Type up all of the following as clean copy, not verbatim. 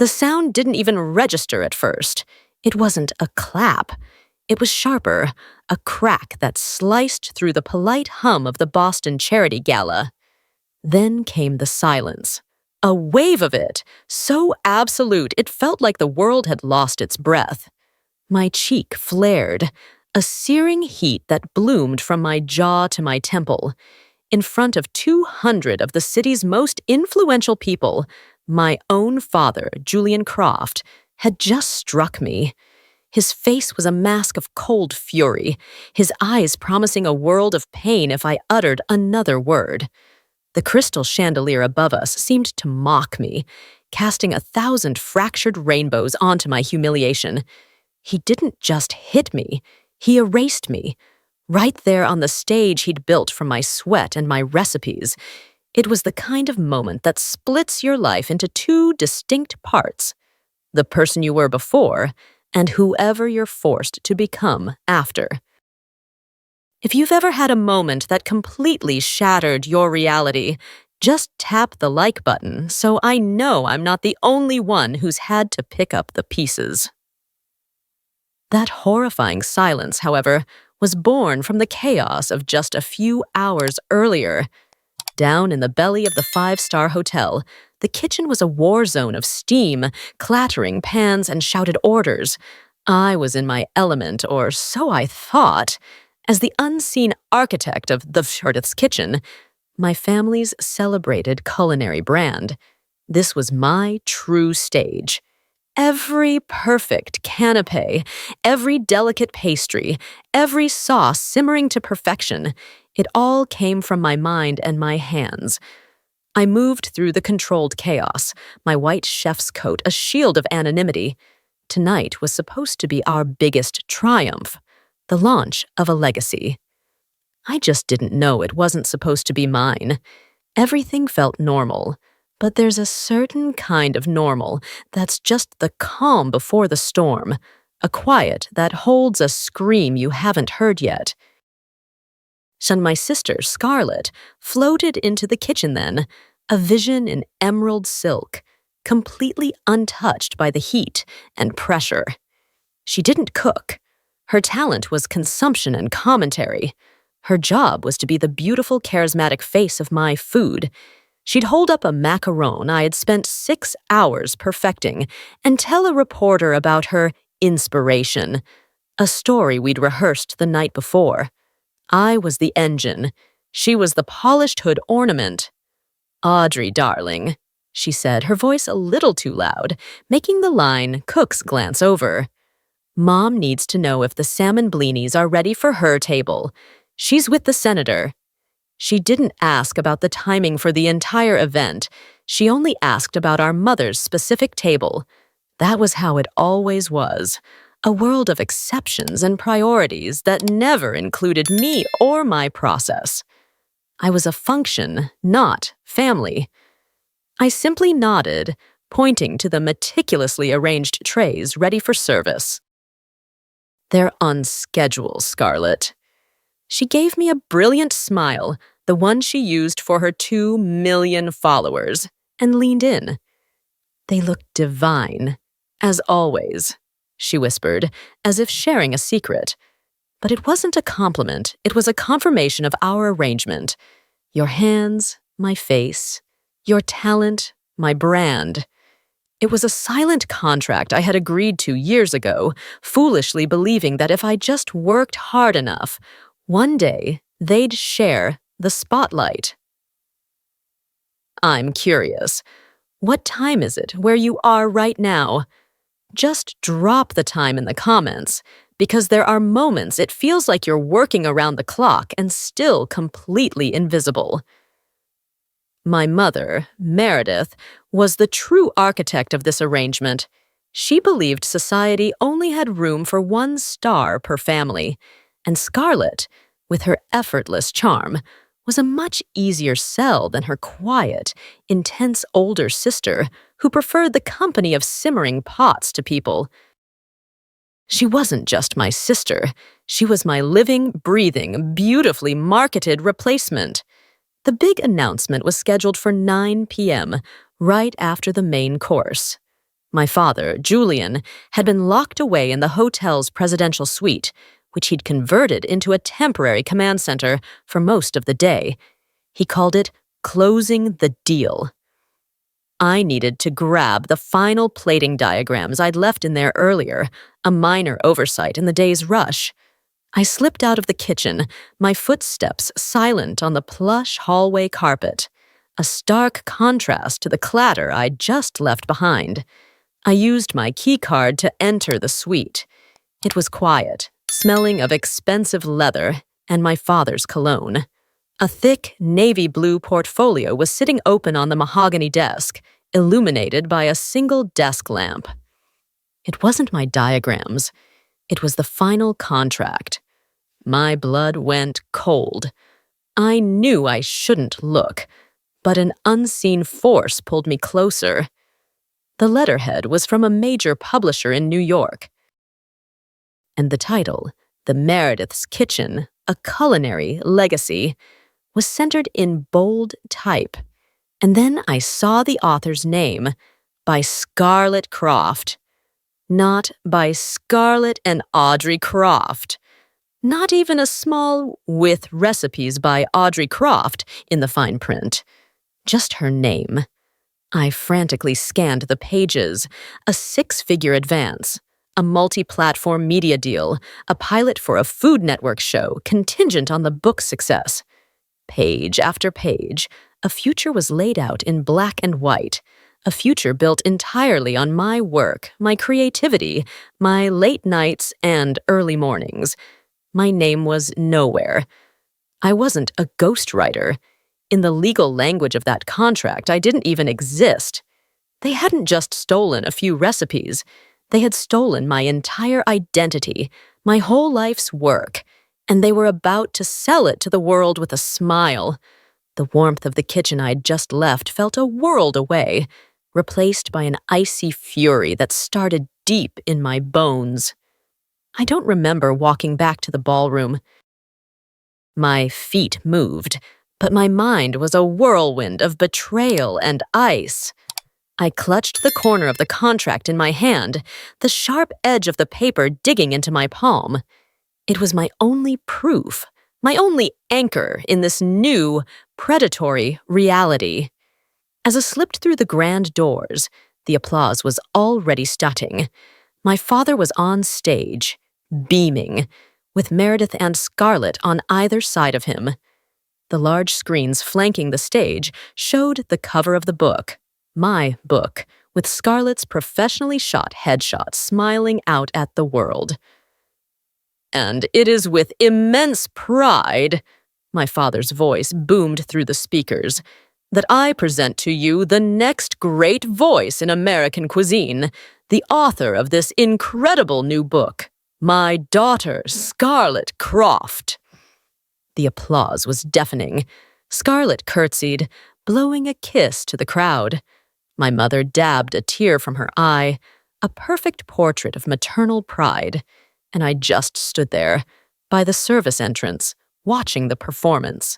The sound didn't even register at first. It wasn't a clap. It was sharper, a crack that sliced through the polite hum of the Boston Charity Gala. Then came the silence. A wave of it, so absolute it felt like the world had lost its breath. My cheek flared, a searing heat that bloomed from my jaw to my temple. In front of 200 of the city's most influential people, my own father, Julian Croft, had just struck me. His face was a mask of cold fury, his eyes promising a world of pain if I uttered another word. The crystal chandelier above us seemed to mock me, casting 1,000 fractured rainbows onto my humiliation. He didn't just hit me, he erased me. Right there on the stage he'd built from my sweat and my recipes. It was the kind of moment that splits your life into two distinct parts: the person you were before and whoever you're forced to become after. If you've ever had a moment that completely shattered your reality, just tap the like button so I know I'm not the only one who's had to pick up the pieces. That horrifying silence, however, was born from the chaos of just a few hours earlier. Down in the belly of the five-star hotel, the kitchen was a war zone of steam, clattering pans, and shouted orders. I was in my element, or so I thought. As the unseen architect of the Shortith's kitchen, my family's celebrated culinary brand, this was my true stage. Every perfect canapé, every delicate pastry, every sauce simmering to perfection, it all came from my mind and my hands. I moved through the controlled chaos, my white chef's coat a shield of anonymity. Tonight was supposed to be our biggest triumph, the launch of a legacy. I just didn't know it wasn't supposed to be mine. Everything felt normal, but there's a certain kind of normal that's just the calm before the storm, a quiet that holds a scream you haven't heard yet. And my sister, Scarlett, floated into the kitchen then, a vision in emerald silk, completely untouched by the heat and pressure. She didn't cook. Her talent was consumption and commentary. Her job was to be the beautiful, charismatic face of my food. She'd hold up a macaron I had spent 6 hours perfecting and tell a reporter about her inspiration, a story we'd rehearsed the night before. I was the engine. She was the polished hood ornament. "Audrey, darling," she said, her voice a little too loud, making the line cooks glance over. "Mom needs to know if the salmon blinis are ready for her table. She's with the senator." She didn't ask about the timing for the entire event. She only asked about our mother's specific table. That was how it always was. A world of exceptions and priorities that never included me or my process. I was a function, not family. I simply nodded, pointing to the meticulously arranged trays ready for service. "They're on schedule, Scarlett." She gave me a brilliant smile, the one she used for her 2 million followers, and leaned in. "They look divine, as always," she whispered, as if sharing a secret. But it wasn't a compliment, it was a confirmation of our arrangement. Your hands, my face. Your talent, my brand. It was a silent contract I had agreed to years ago, foolishly believing that if I just worked hard enough, one day they'd share the spotlight. I'm curious. What time is it where you are right now? Just drop the time in the comments, because there are moments it feels like you're working around the clock and still completely invisible. My mother, Meredith, was the true architect of this arrangement. She believed society only had room for 1 star per family, and Scarlett, with her effortless charm, was a much easier sell than her quiet, intense older sister who preferred the company of simmering pots to people. She wasn't just my sister. She was my living, breathing, beautifully marketed replacement. The big announcement was scheduled for 9 p.m., right after the main course. My father, Julian, had been locked away in the hotel's presidential suite, which he'd converted into a temporary command center for most of the day. He called it closing the deal. I needed to grab the final plating diagrams I'd left in there earlier, a minor oversight in the day's rush. I slipped out of the kitchen, my footsteps silent on the plush hallway carpet, a stark contrast to the clatter I'd just left behind. I used my keycard to enter the suite. It was quiet, smelling of expensive leather and my father's cologne. A thick, navy blue portfolio was sitting open on the mahogany desk, illuminated by a single desk lamp. It wasn't my diagrams. It was the final contract. My blood went cold. I knew I shouldn't look, but an unseen force pulled me closer. The letterhead was from a major publisher in New York, and the title, The Meredith's Kitchen, A Culinary Legacy, was centered in bold type. And then I saw the author's name, by Scarlett Croft. Not by Scarlett and Audrey Croft. Not even a small "with recipes by Audrey Croft" in the fine print. Just her name. I frantically scanned the pages. A 6-figure advance. A multi-platform media deal. A pilot for a Food Network show contingent on the book's success. Page after page, a future was laid out in black and white. A future built entirely on my work, my creativity, my late nights and early mornings. My name was nowhere. I wasn't a ghostwriter. In the legal language of that contract, I didn't even exist. They hadn't just stolen a few recipes. They had stolen my entire identity, my whole life's work, and they were about to sell it to the world with a smile. The warmth of the kitchen I'd just left felt a world away, replaced by an icy fury that started deep in my bones. I don't remember walking back to the ballroom. My feet moved, but my mind was a whirlwind of betrayal and ice. I clutched the corner of the contract in my hand, the sharp edge of the paper digging into my palm. It was my only proof, my only anchor in this new, predatory reality. As I slipped through the grand doors, the applause was already starting. My father was on stage, beaming, with Meredith and Scarlett on either side of him. The large screens flanking the stage showed the cover of the book, my book, with Scarlett's professionally shot headshot smiling out at the world. "And it is with immense pride," my father's voice boomed through the speakers, "that I present to you the next great voice in American cuisine, the author of this incredible new book, my daughter, Scarlett Croft." The applause was deafening. Scarlett curtsied, blowing a kiss to the crowd. My mother dabbed a tear from her eye, a perfect portrait of maternal pride, and I just stood there, by the service entrance, watching the performance.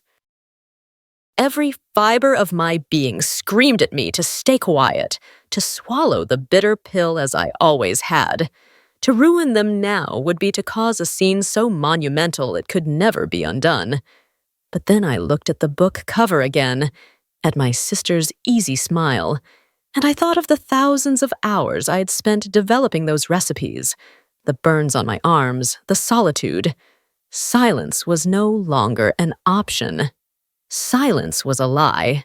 Every fiber of my being screamed at me to stay quiet, to swallow the bitter pill as I always had. To ruin them now would be to cause a scene so monumental it could never be undone. But then I looked at the book cover again, at my sister's easy smile, and I thought of the thousands of hours I had spent developing those recipes, the burns on my arms, the solitude. Silence was no longer an option. Silence was a lie.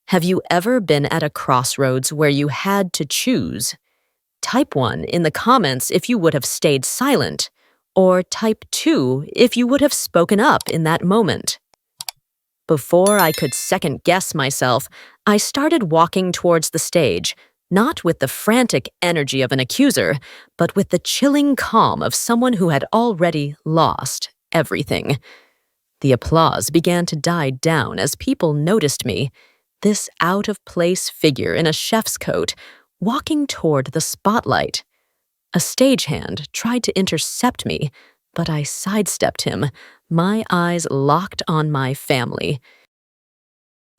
Have you ever been at a crossroads where you had to choose? Type 1 in the comments if you would have stayed silent, or type 2 if you would have spoken up in that moment. Before I could second-guess myself, I started walking towards the stage, not with the frantic energy of an accuser, but with the chilling calm of someone who had already lost everything. The applause began to die down as people noticed me, this out-of-place figure in a chef's coat, walking toward the spotlight. A stagehand tried to intercept me, but I sidestepped him, my eyes locked on my family.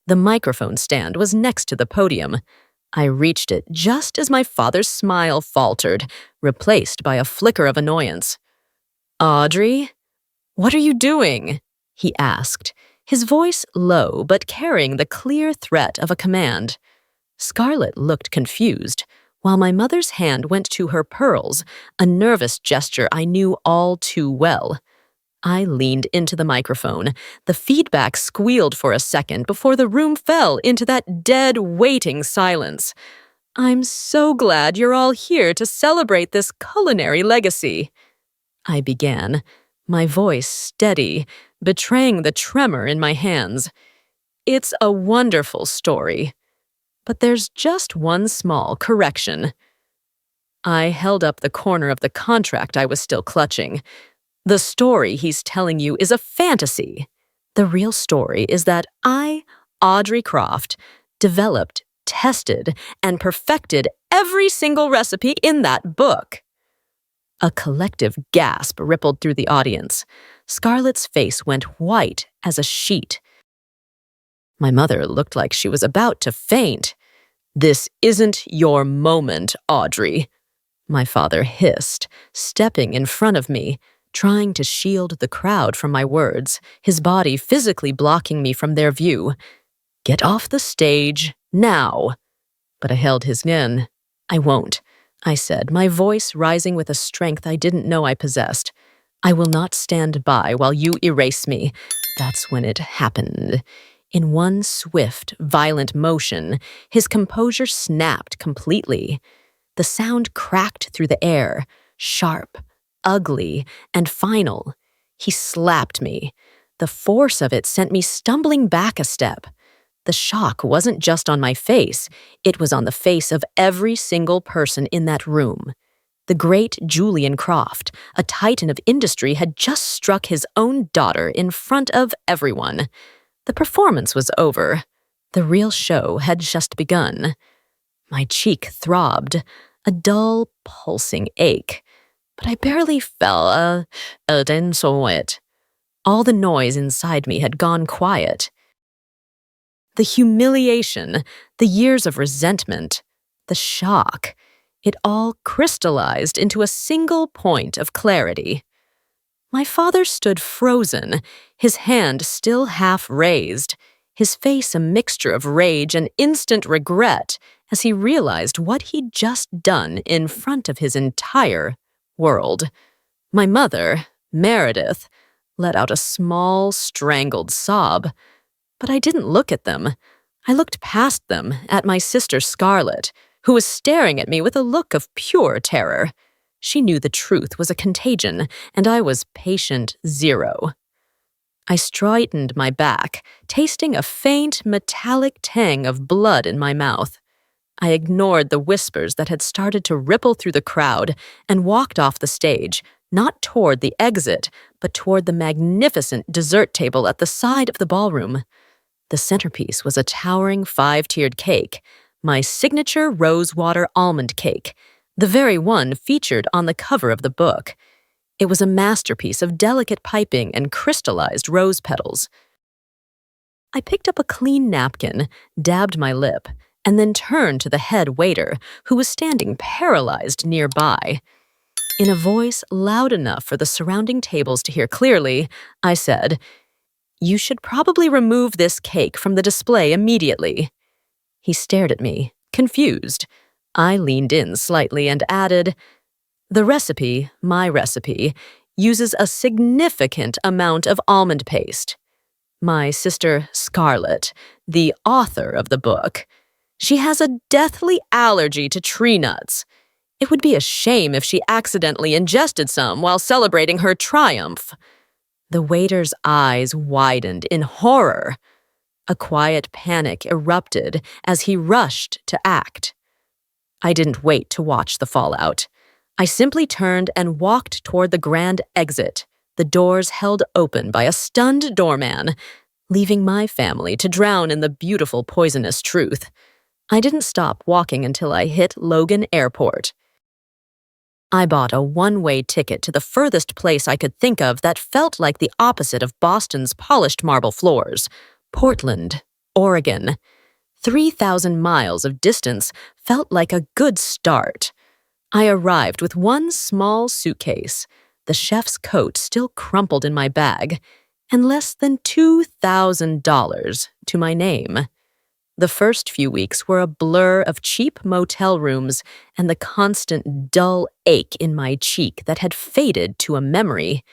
The microphone stand was next to the podium. I reached it just as my father's smile faltered, replaced by a flicker of annoyance. "Audrey, what are you doing?" he asked, his voice low but carrying the clear threat of a command. Scarlett looked confused, while my mother's hand went to her pearls, a nervous gesture I knew all too well. I leaned into the microphone. The feedback squealed for a second before the room fell into that dead, waiting silence. "I'm so glad you're all here to celebrate this culinary legacy," I began, my voice steady, betraying the tremor in my hands. "It's a wonderful story. But there's just one small correction." I held up the corner of the contract I was still clutching. "The story he's telling you is a fantasy. The real story is that I, Audrey Croft, developed, tested, and perfected every single recipe in that book." A collective gasp rippled through the audience. Scarlett's face went white as a sheet. My mother looked like she was about to faint. "This isn't your moment, Audrey," my father hissed, stepping in front of me, trying to shield the crowd from my words, his body physically blocking me from their view. "Get off the stage, now." But I held his again. "I won't," I said, my voice rising with a strength I didn't know I possessed. "I will not stand by while you erase me." That's when it happened. In one swift, violent motion, his composure snapped completely. The sound cracked through the air, sharp, ugly, and final. He slapped me. The force of it sent me stumbling back a step. The shock wasn't just on my face, it was on the face of every single person in that room. The great Julian Croft, a titan of industry, had just struck his own daughter in front of everyone. The performance was over. The real show had just begun. My cheek throbbed, a dull, pulsing ache, but I barely felt didn't saw it. All the noise inside me had gone quiet. The humiliation, the years of resentment, the shock, it all crystallized into a single point of clarity. My father stood frozen, his hand still half raised, his face a mixture of rage and instant regret as he realized what he'd just done in front of his entire world. My mother, Meredith, let out a small, strangled sob. But I didn't look at them. I looked past them at my sister Scarlett, who was staring at me with a look of pure terror. She knew the truth was a contagion, and I was patient zero. I straightened my back, tasting a faint, metallic tang of blood in my mouth. I ignored the whispers that had started to ripple through the crowd and walked off the stage, not toward the exit, but toward the magnificent dessert table at the side of the ballroom. The centerpiece was a towering 5-tiered cake, my signature rosewater almond cake, the very one featured on the cover of the book. It was a masterpiece of delicate piping and crystallized rose petals. I picked up a clean napkin, dabbed my lip, and then turned to the head waiter, who was standing paralyzed nearby. In a voice loud enough for the surrounding tables to hear clearly, I said, "You should probably remove this cake from the display immediately." He stared at me, confused. I leaned in slightly and added, "The recipe, my recipe, uses a significant amount of almond paste. My sister Scarlett, the author of the book, she has a deathly allergy to tree nuts. It would be a shame if she accidentally ingested some while celebrating her triumph." The waiter's eyes widened in horror. A quiet panic erupted as he rushed to act. I didn't wait to watch the fallout. I simply turned and walked toward the grand exit, the doors held open by a stunned doorman, leaving my family to drown in the beautiful poisonous truth. I didn't stop walking until I hit Logan Airport. I bought a one-way ticket to the furthest place I could think of that felt like the opposite of Boston's polished marble floors, Portland, Oregon. 3,000 miles of distance felt like a good start. I arrived with one small suitcase, the chef's coat still crumpled in my bag, and less than $2,000 to my name. The first few weeks were a blur of cheap motel rooms and the constant dull ache in my cheek that had faded to a memory.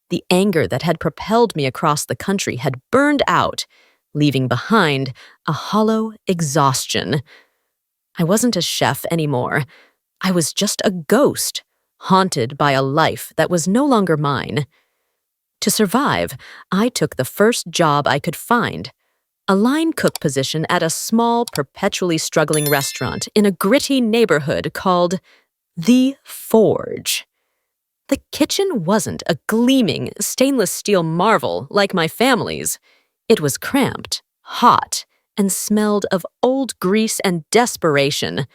The anger that had propelled me across the country had burned out, leaving behind a hollow exhaustion. I wasn't a chef anymore. I was just a ghost, haunted by a life that was no longer mine. To survive, I took the first job I could find, a line cook position at a small, perpetually struggling restaurant in a gritty neighborhood called The Forge. The kitchen wasn't a gleaming, stainless steel marvel like my family's. It was cramped, hot, and smelled of old grease and desperation.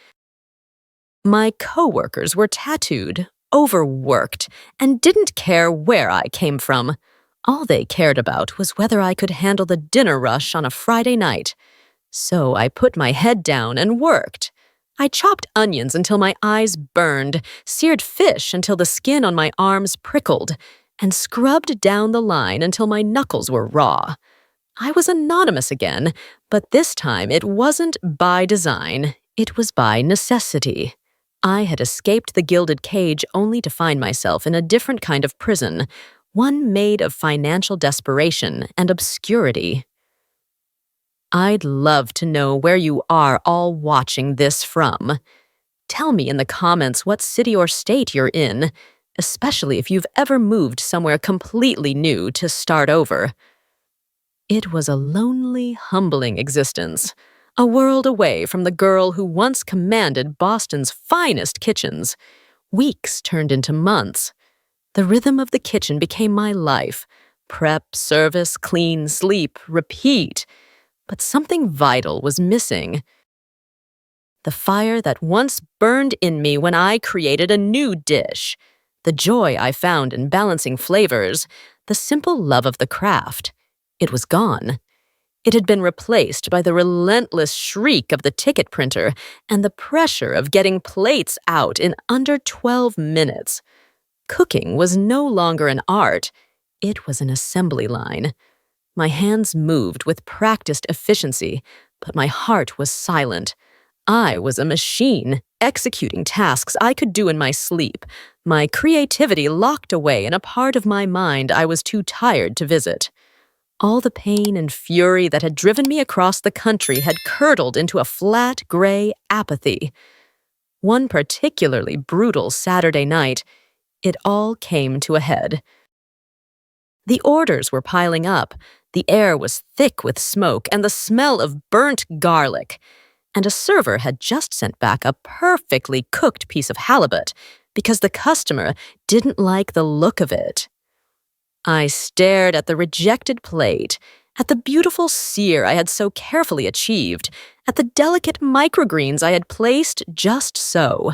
My coworkers were tattooed, overworked, and didn't care where I came from. All they cared about was whether I could handle the dinner rush on a Friday night. So I put my head down and worked. I chopped onions until my eyes burned, seared fish until the skin on my arms prickled, and scrubbed down the line until my knuckles were raw. I was anonymous again, but this time it wasn't by design, it was by necessity. I had escaped the gilded cage only to find myself in a different kind of prison, one made of financial desperation and obscurity. I'd love to know where you are all watching this from. Tell me in the comments what city or state you're in, especially if you've ever moved somewhere completely new to start over. It was a lonely, humbling existence, a world away from the girl who once commanded Boston's finest kitchens. Weeks turned into months. The rhythm of the kitchen became my life. Prep, service, clean, sleep, repeat. But something vital was missing. The fire that once burned in me when I created a new dish. The joy I found in balancing flavors. The simple love of the craft. It was gone. It had been replaced by the relentless shriek of the ticket printer and the pressure of getting plates out in under 12 minutes. Cooking was no longer an art. It was an assembly line. My hands moved with practiced efficiency, but my heart was silent. I was a machine, executing tasks I could do in my sleep, my creativity locked away in a part of my mind I was too tired to visit. All the pain and fury that had driven me across the country had curdled into a flat, gray apathy. One particularly brutal Saturday night, it all came to a head. The orders were piling up. The air was thick with smoke and the smell of burnt garlic. And a server had just sent back a perfectly cooked piece of halibut because the customer didn't like the look of it. I stared at the rejected plate, at the beautiful sear I had so carefully achieved, at the delicate microgreens I had placed just so.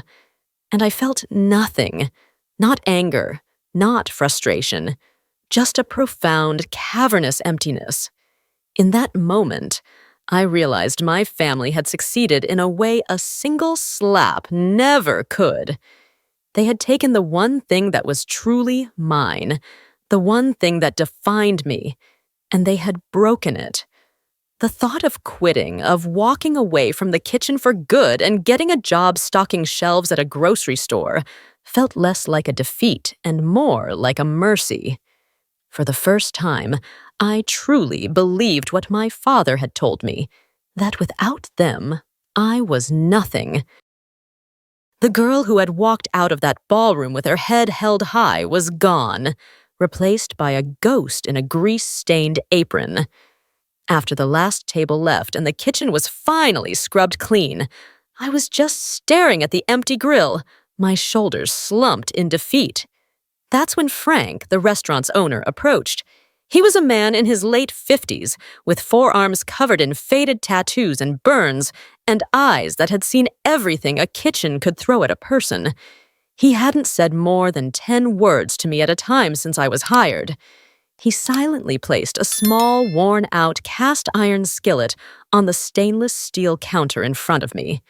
And I felt nothing, not anger, not frustration, just a profound, cavernous emptiness. In that moment, I realized my family had succeeded in a way a single slap never could. They had taken the one thing that was truly mine, the one thing that defined me, and they had broken it. The thought of quitting, of walking away from the kitchen for good and getting a job stocking shelves at a grocery store, felt less like a defeat and more like a mercy. For the first time, I truly believed what my father had told me, that without them, I was nothing. The girl who had walked out of that ballroom with her head held high was gone, replaced by a ghost in a grease-stained apron. After the last table left and the kitchen was finally scrubbed clean, I was just staring at the empty grill, my shoulders slumped in defeat. That's when Frank, the restaurant's owner, approached. He was a man in his late 50s, with forearms covered in faded tattoos and burns, and eyes that had seen everything a kitchen could throw at a person. He hadn't said more than 10 words to me at a time since I was hired. He silently placed a small, worn-out cast-iron skillet on the stainless steel counter in front of me.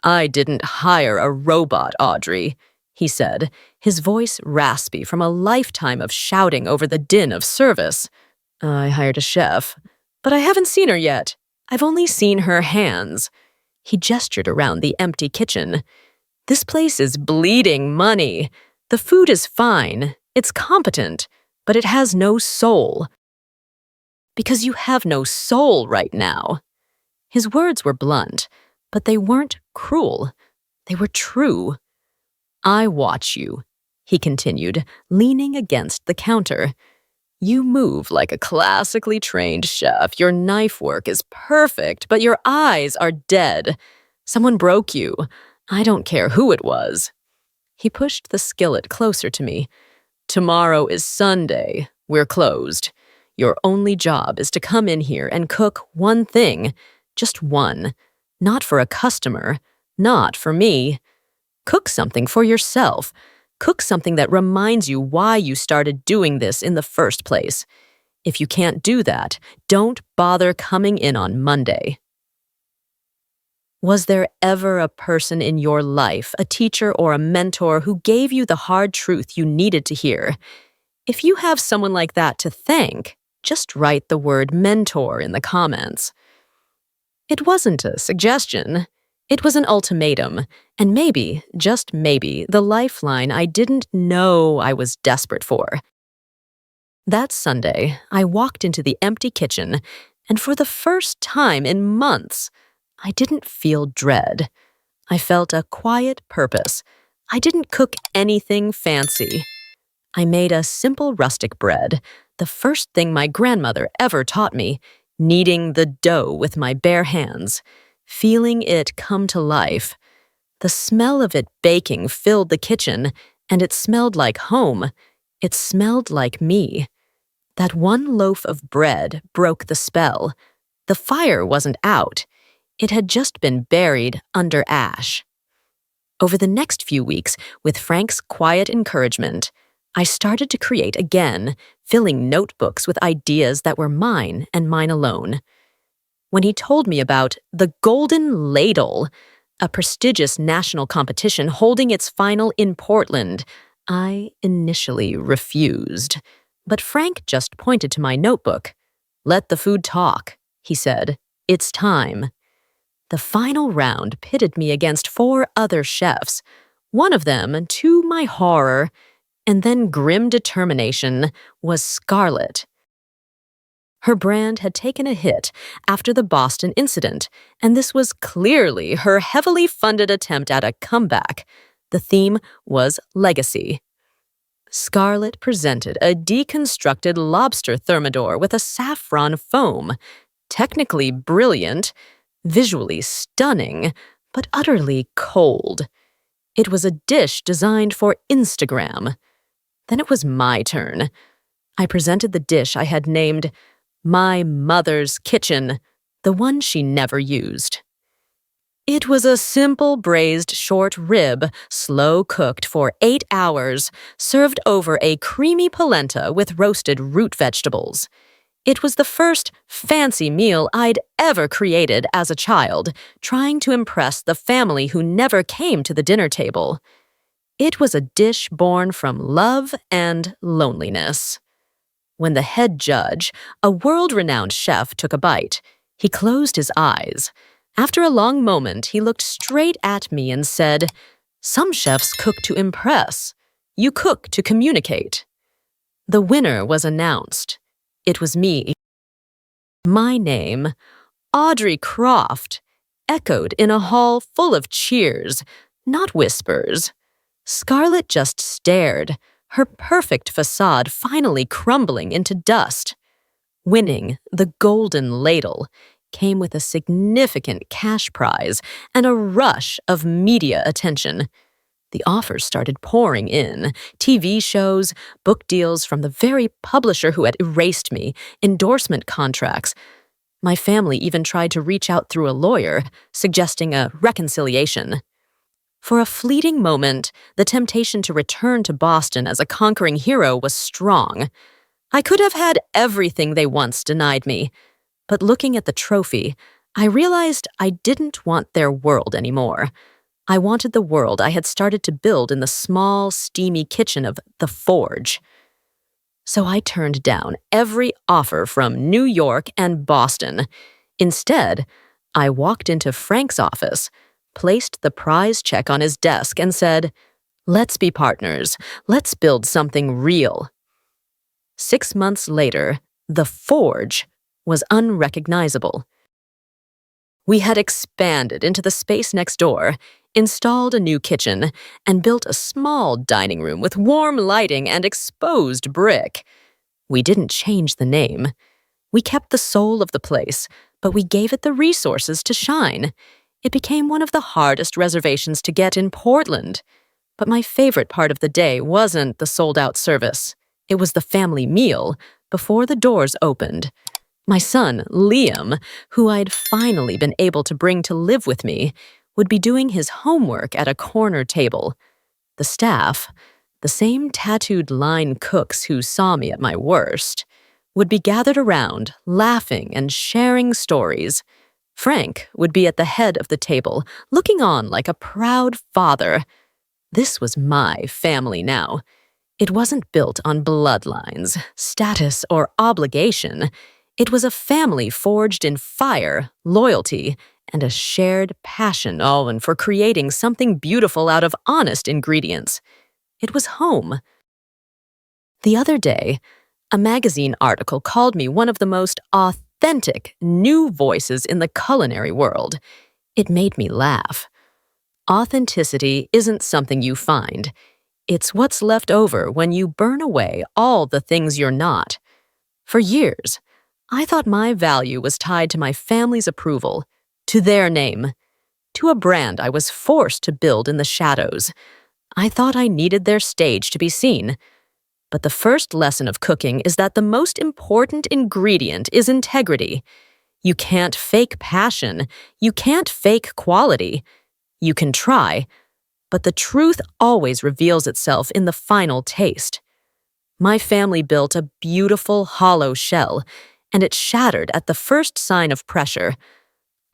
"I didn't hire a robot, Audrey," he said, his voice raspy from a lifetime of shouting over the din of service. "I hired a chef, but I haven't seen her yet. I've only seen her hands." He gestured around the empty kitchen. "This place is bleeding money. The food is fine, it's competent, but it has no soul." "Because you have no soul right now." His words were blunt, but they weren't cruel. They were true. "I watch you," he continued, leaning against the counter. "You move like a classically trained chef. Your knife work is perfect, but your eyes are dead. Someone broke you. I don't care who it was." He pushed the skillet closer to me. "Tomorrow is Sunday. We're closed. Your only job is to come in here and cook one thing. Just one. Not for a customer. Not for me. Cook something for yourself. Cook something that reminds you why you started doing this in the first place. If you can't do that, don't bother coming in on Monday." Was there ever a person in your life, a teacher or a mentor, who gave you the hard truth you needed to hear? If you have someone like that to thank, just write the word mentor in the comments. It wasn't a suggestion. It was an ultimatum, and maybe, just maybe, the lifeline I didn't know I was desperate for. That Sunday, I walked into the empty kitchen, and for the first time in months, I didn't feel dread. I felt a quiet purpose. I didn't cook anything fancy. I made a simple rustic bread, the first thing my grandmother ever taught me, kneading the dough with my bare hands, feeling it come to life. The smell of it baking filled the kitchen, and it smelled like home. It smelled like me. That one loaf of bread broke the spell. The fire wasn't out. It had just been buried under ash. Over the next few weeks, with Frank's quiet encouragement, I started to create again, filling notebooks with ideas that were mine and mine alone. When he told me about the Golden Ladle, a prestigious national competition holding its final in Portland, I initially refused. But Frank just pointed to my notebook. "Let the food talk," he said. "It's time." The final round pitted me against 4 other chefs, one of them, to my horror, and then grim determination, was Scarlett. Her brand had taken a hit after the Boston incident, and this was clearly her heavily funded attempt at a comeback. The theme was legacy. Scarlett presented a deconstructed lobster thermidor with a saffron foam, technically brilliant, visually stunning, but utterly cold. It was a dish designed for Instagram. Then it was my turn. I presented the dish I had named My Mother's Kitchen, the one she never used. It was a simple braised short rib, slow-cooked for 8 hours, served over a creamy polenta with roasted root vegetables. It was the first fancy meal I'd ever created as a child, trying to impress the family who never came to the dinner table. It was a dish born from love and loneliness. When the head judge, a world-renowned chef, took a bite, he closed his eyes. After a long moment, he looked straight at me and said, "Some chefs cook to impress. You cook to communicate." The winner was announced. It was me. My name, Audrey Croft, echoed in a hall full of cheers, not whispers. Scarlett just stared, her perfect facade finally crumbling into dust. Winning the Golden Ladle came with a significant cash prize and a rush of media attention. The offers started pouring in, TV shows, book deals from the very publisher who had erased me, endorsement contracts. My family even tried to reach out through a lawyer, suggesting a reconciliation. For a fleeting moment, the temptation to return to Boston as a conquering hero was strong. I could have had everything they once denied me, but looking at the trophy, I realized I didn't want their world anymore. I wanted the world I had started to build in the small, steamy kitchen of the Forge. So I turned down every offer from New York and Boston. Instead, I walked into Frank's office, placed the prize check on his desk, and said, "Let's be partners. Let's build something real." 6 months later, the Forge was unrecognizable. We had expanded into the space next door, installed a new kitchen, and built a small dining room with warm lighting and exposed brick. We didn't change the name. We kept the soul of the place, but we gave it the resources to shine. It became one of the hardest reservations to get in Portland. But my favorite part of the day wasn't the sold-out service. It was the family meal before the doors opened. My son, Liam, who I'd finally been able to bring to live with me, would be doing his homework at a corner table. The staff, the same tattooed line cooks who saw me at my worst, would be gathered around, laughing and sharing stories. Frank would be at the head of the table, looking on like a proud father. This was my family now. It wasn't built on bloodlines, status, or obligation. It was a family forged in fire, loyalty, and a shared passion, and for creating something beautiful out of honest ingredients. It was home. The other day, a magazine article called me one of the most authentic new voices in the culinary world. It made me laugh. Authenticity isn't something you find. It's what's left over when you burn away all the things you're not. For years, I thought my value was tied to my family's approval, to their name, to a brand I was forced to build in the shadows. I thought I needed their stage to be seen. But the first lesson of cooking is that the most important ingredient is integrity. You can't fake passion. You can't fake quality. You can try, but the truth always reveals itself in the final taste. My family built a beautiful hollow shell, and it shattered at the first sign of pressure.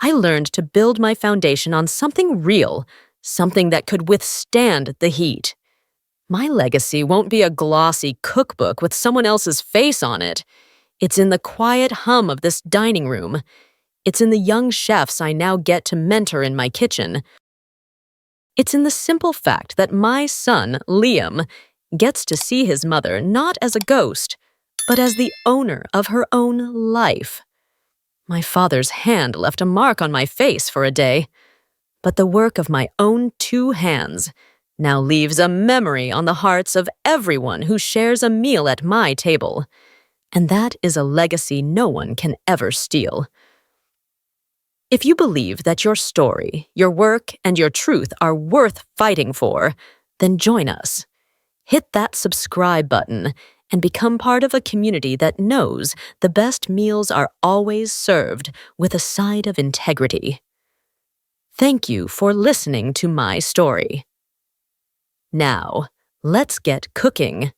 I learned to build my foundation on something real, something that could withstand the heat. My legacy won't be a glossy cookbook with someone else's face on it. It's in the quiet hum of this dining room. It's in the young chefs I now get to mentor in my kitchen. It's in the simple fact that my son, Liam, gets to see his mother not as a ghost, but as the owner of her own life. My father's hand left a mark on my face for a day, but the work of my own 2 hands now leaves a memory on the hearts of everyone who shares a meal at my table. And that is a legacy no one can ever steal. If you believe that your story, your work, and your truth are worth fighting for, then join us. Hit that subscribe button and become part of a community that knows the best meals are always served with a side of integrity. Thank you for listening to my story. Now, let's get cooking.